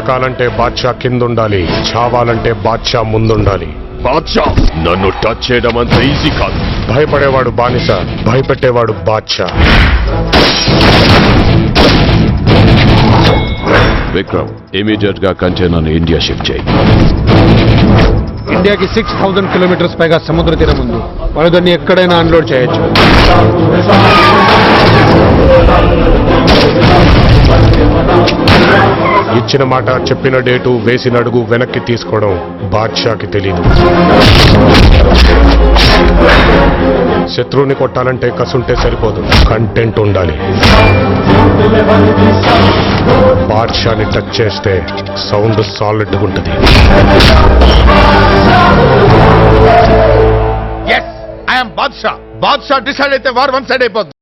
బతకాలంటే బాద్షా కిందుండాలి, చావాలంటే బాద్షా ముందుండాలి. బాద్షా నన్ను టచ్ చేయడం అంత ఈజీ కాదు. భయపడేవాడు బానిస, భయపెట్టేవాడు బాద్షా. విక్రమ్, ఇమీడియట్ గా కంటైనర్ ఇండియా షిఫ్ట్ చేయి. ఇండియాకి 6000 కిలోమీటర్స్ పైగా సముద్ర తీరం ఉంది. వాళ్ళు దాన్ని ఎక్కడైనా అన్లోడ్ చేయొచ్చు. ఇచ్చిన మాట, చెప్పిన డేటు, వేసిన అడుగు వెనక్కి తీసుకోవడం బాద్షాకి తెలీదు. శత్రువుని కొట్టాలంటే కసుంటే సరిపోదు, కంటెంట్ ఉండాలి. బాద్షాని టచ్ చేస్తే సౌండ్ సాలిడ్ ఉంటుంది. బాద్షా డిసైడ్ అయితే వార్ వన్ సైడ్ అయిపోద్ది.